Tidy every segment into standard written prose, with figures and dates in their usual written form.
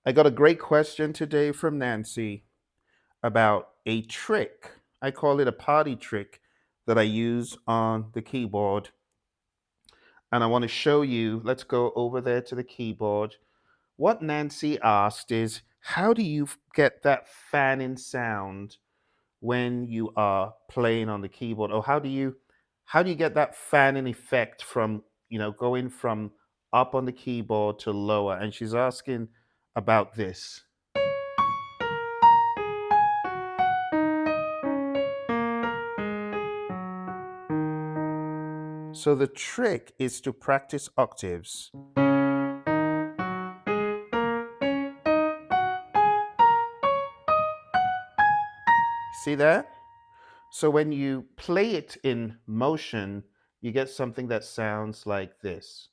I got a great question today from Nancy about a trick. I call it a party trick that I use on the keyboard. And I want to show you. Let's go over there to the keyboard. What Nancy asked is, how do you get that fanning sound when you are playing on the keyboard? Or how do you get that fanning effect from, going from up on the keyboard to lower? And she's asking about this. So the trick is to practice octaves. See that? So when you play it in motion, you get something that sounds like this.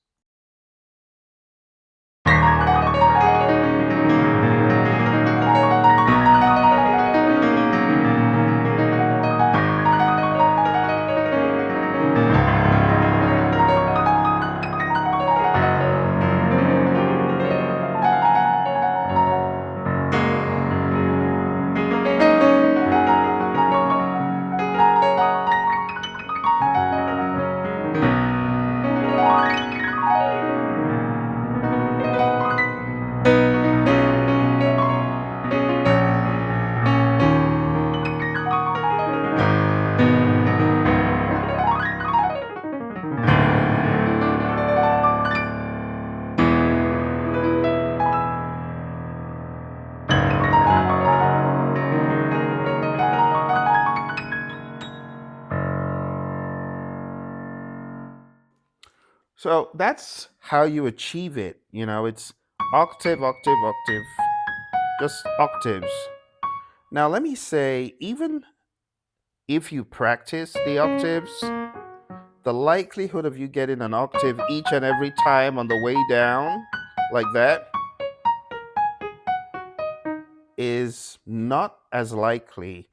So that's how you achieve it. It's octave, octave, octave, just octaves. Now, let me say, even if you practice the octaves, the likelihood of you getting an octave each and every time on the way down, like that, is not as likely.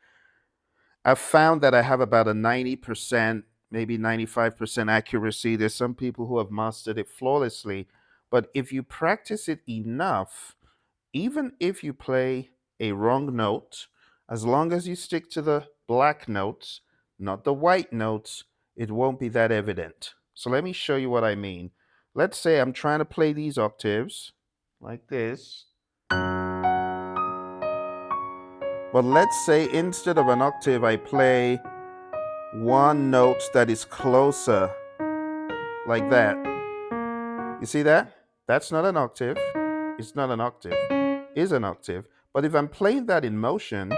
I've found that I have about a 90%, maybe 95% accuracy. There's some people who have mastered it flawlessly. But if you practice it enough, even if you play a wrong note, as long as you stick to the black notes, not the white notes, it won't be that evident. So let me show you what I mean. Let's say I'm trying to play these octaves like this. But let's say instead of an octave, I play one note that is closer, like that. You see that? That's not an octave. It's not an octave. It's an octave. But if I'm playing that in motion,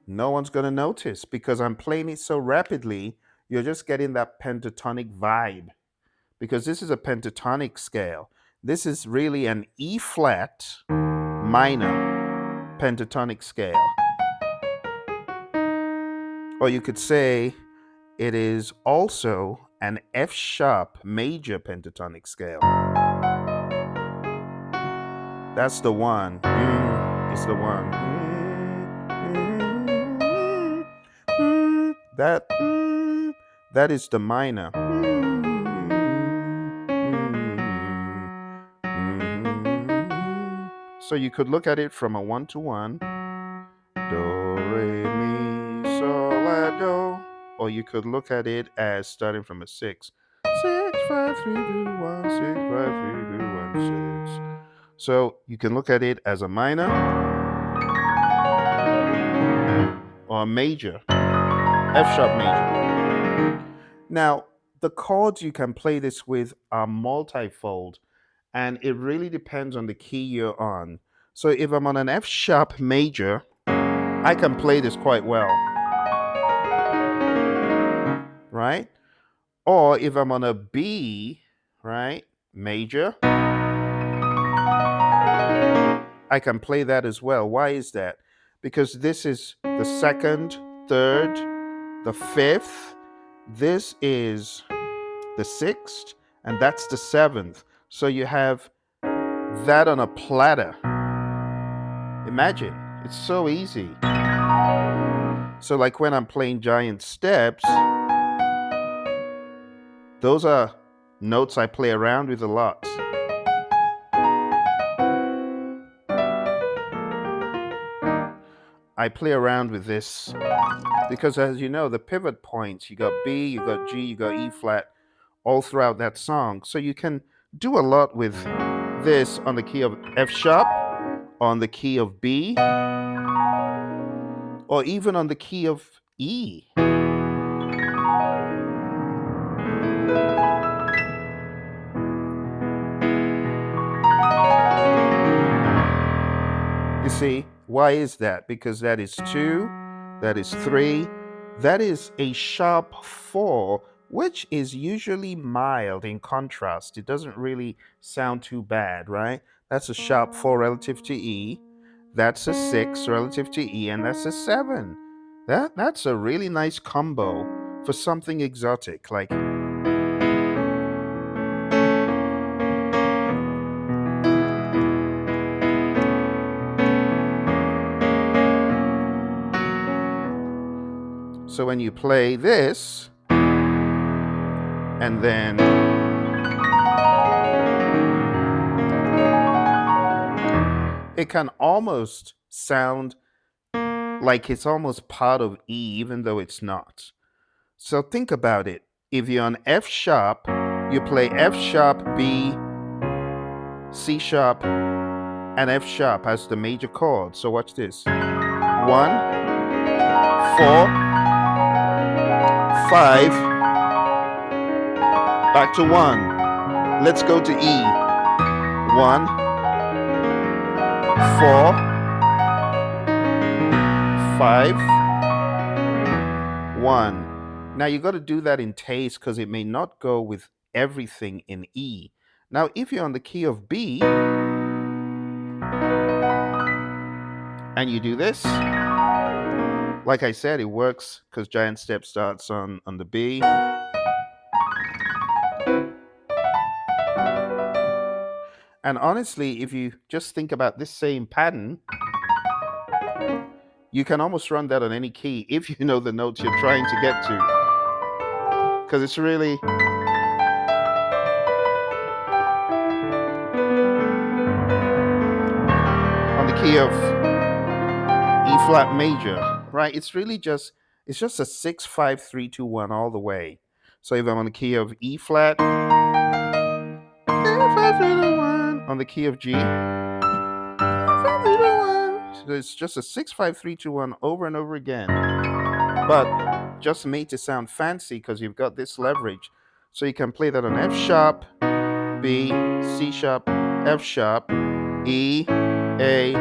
no one's going to notice because I'm playing it so rapidly. You're just getting that pentatonic vibe because this is a pentatonic scale. This is really an E flat minor pentatonic scale. Or you could say it is also an F sharp major pentatonic scale. That's the one. It's the one. That is the minor. So you could look at it from a 1-to-1. Do, re, mi, sol, la, do. Or you could look at it as starting from a 6. 6, 5, 3, 2, 1, 6, 5, 3, 2, 1, 6. So you can look at it as a minor or a major, F sharp major. Now, the chords you can play this with are multifold, and it really depends on the key you're on. So if I'm on an F sharp major, I can play this quite well, right? Or if I'm on a B, right, major, I can play that as well. Why is that? Because this is the second, third, the fifth, this is the sixth, and that's the seventh. So you have that on a platter. Imagine, it's so easy. So, like when I'm playing giant steps, those are notes I play around with a lot. I play around with this because, as you know, the pivot points, you got B, you got G, you got E flat all throughout that song. So you can do a lot with this on the key of F sharp, on the key of B, or even on the key of E. You see, why is that? Because that is 2, that is 3, that is a sharp 4, which is usually mild in contrast. It doesn't really sound too bad, right? That's a sharp 4 relative to E, that's a 6 relative to E, and that's a 7. That's a really nice combo for something exotic like. So when you play this, and then it can almost sound like it's almost part of E, even though it's not. So think about it. If you're on F sharp, you play F sharp, B, C sharp, and F sharp as the major chord. So watch this. 1, 4, 5, back to 1. Let's go to E. 1, 4, 5, 1. Now you got to do that in taste because it may not go with everything in E. Now, if you're on the key of B and you do this, like I said, it works because giant step starts on the B. And honestly, if you just think about this same pattern, you can almost run that on any key if you know the notes you're trying to get to. Because it's really on the key of E flat major, right? It's just a 6, 5, 3, 2, 1 all the way. So if I'm on the key of E flat, 5, 3, 2, 1, on the key of G, 5, 3, 2, 1. So it's just a 6, 5, 3, 2, 1 over and over again. But just made to sound fancy because you've got this leverage. So you can play that on F sharp, B, C sharp, F sharp, E, A,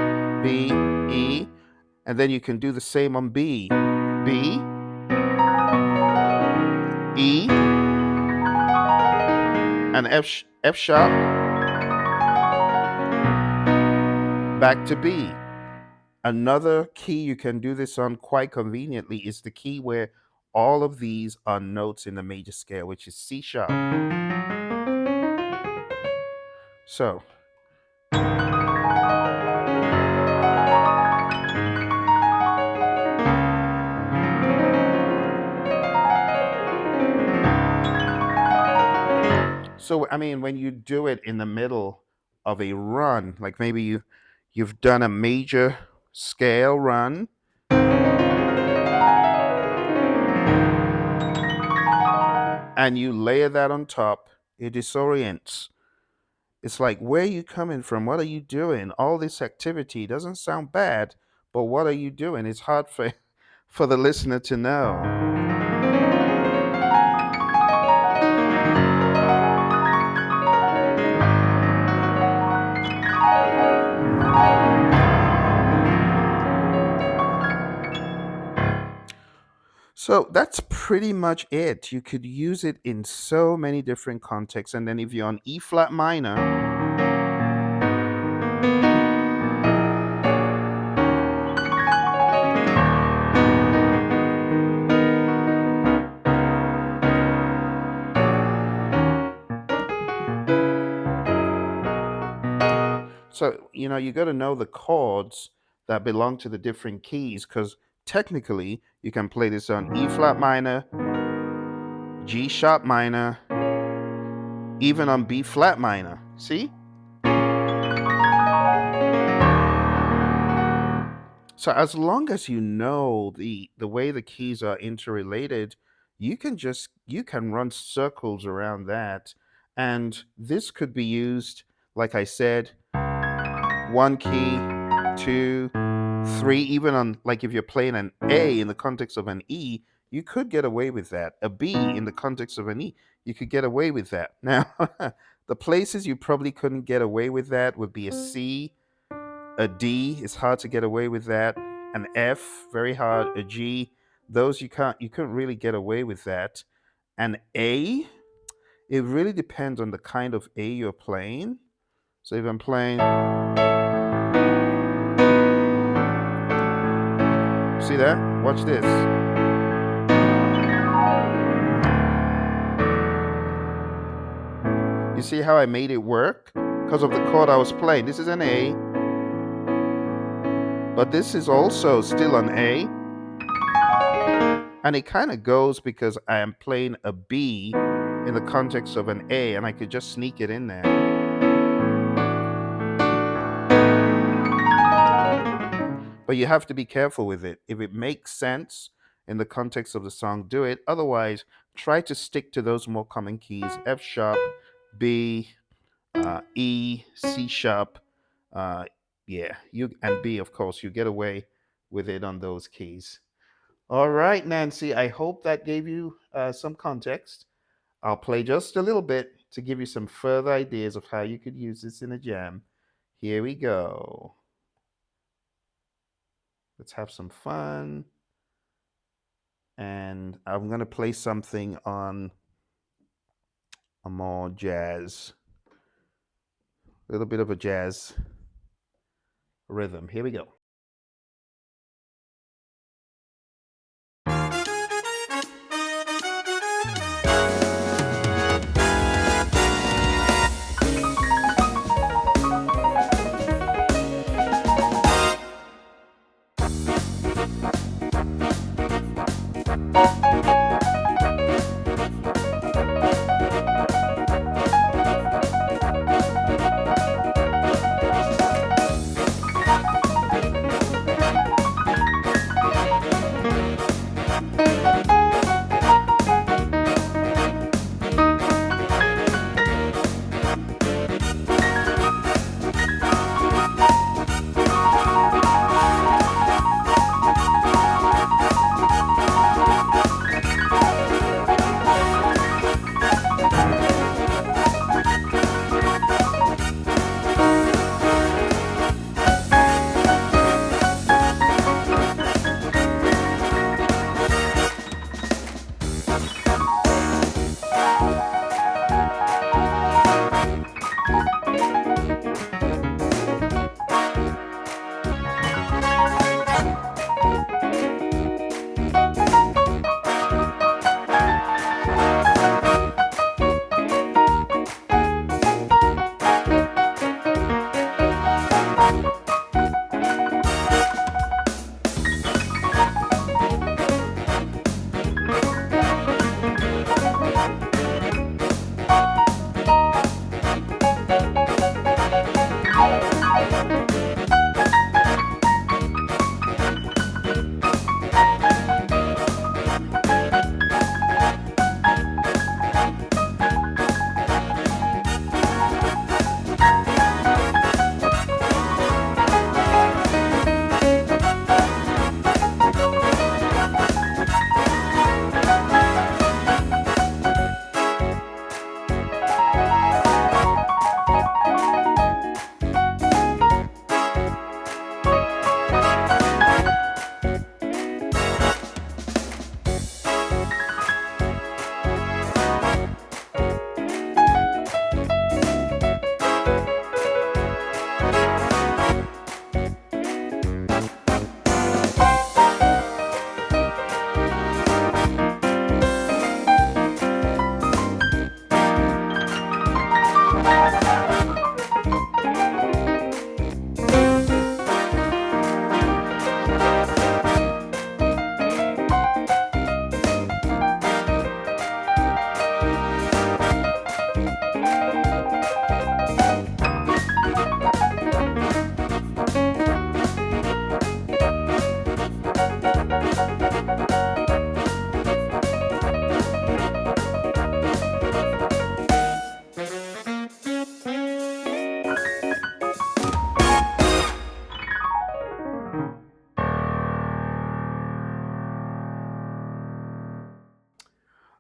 B, E, and then you can do the same on B. B, E, and F sharp, back to B. Another key you can do this on quite conveniently is the key where all of these are notes in the major scale, which is C sharp. So I mean, when you do it in the middle of a run, like maybe you've done a major scale run, and you layer that on top, it disorients. It's like, where are you coming from? What are you doing? All this activity doesn't sound bad, but what are you doing? It's hard for for the listener to know. So that's pretty much it. You could use it in so many different contexts. And then if you're on E flat minor, so you got to know the chords that belong to the different keys because technically you can play this on E flat minor, G sharp minor, even on B flat minor. See? So as long as you know the way the keys are interrelated, you can run circles around that. And this could be used, like I said, one key, two, three, even on, like, if you're playing an A in the context of an E, you could get away with that. A B in the context of an E, you could get away with that. Now, the places you probably couldn't get away with that would be a C, a D. It's hard to get away with that. An F, very hard. A G, those you couldn't really get away with that. An A, it really depends on the kind of A you're playing. So if I'm playing, see that? Watch this. You see how I made it work? Because of the chord I was playing. This is an A, but this is also still an A. And it kind of goes because I am playing a B in the context of an A, and I could just sneak it in there. But you have to be careful with it. If it makes sense in the context of the song, do it. Otherwise, try to stick to those more common keys: F sharp, B, E, C sharp. Yeah, you and B, of course. You get away with it on those keys. All right, Nancy. I hope that gave you some context. I'll play just a little bit to give you some further ideas of how you could use this in a jam. Here we go. Let's have some fun. And I'm going to play something on a more jazz, a little bit of a jazz rhythm. Here we go.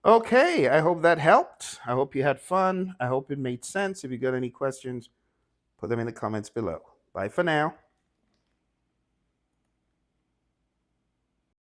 Okay, I hope that helped. I hope you had fun. I hope it made sense. If you got any questions, put them in the comments below. Bye for now.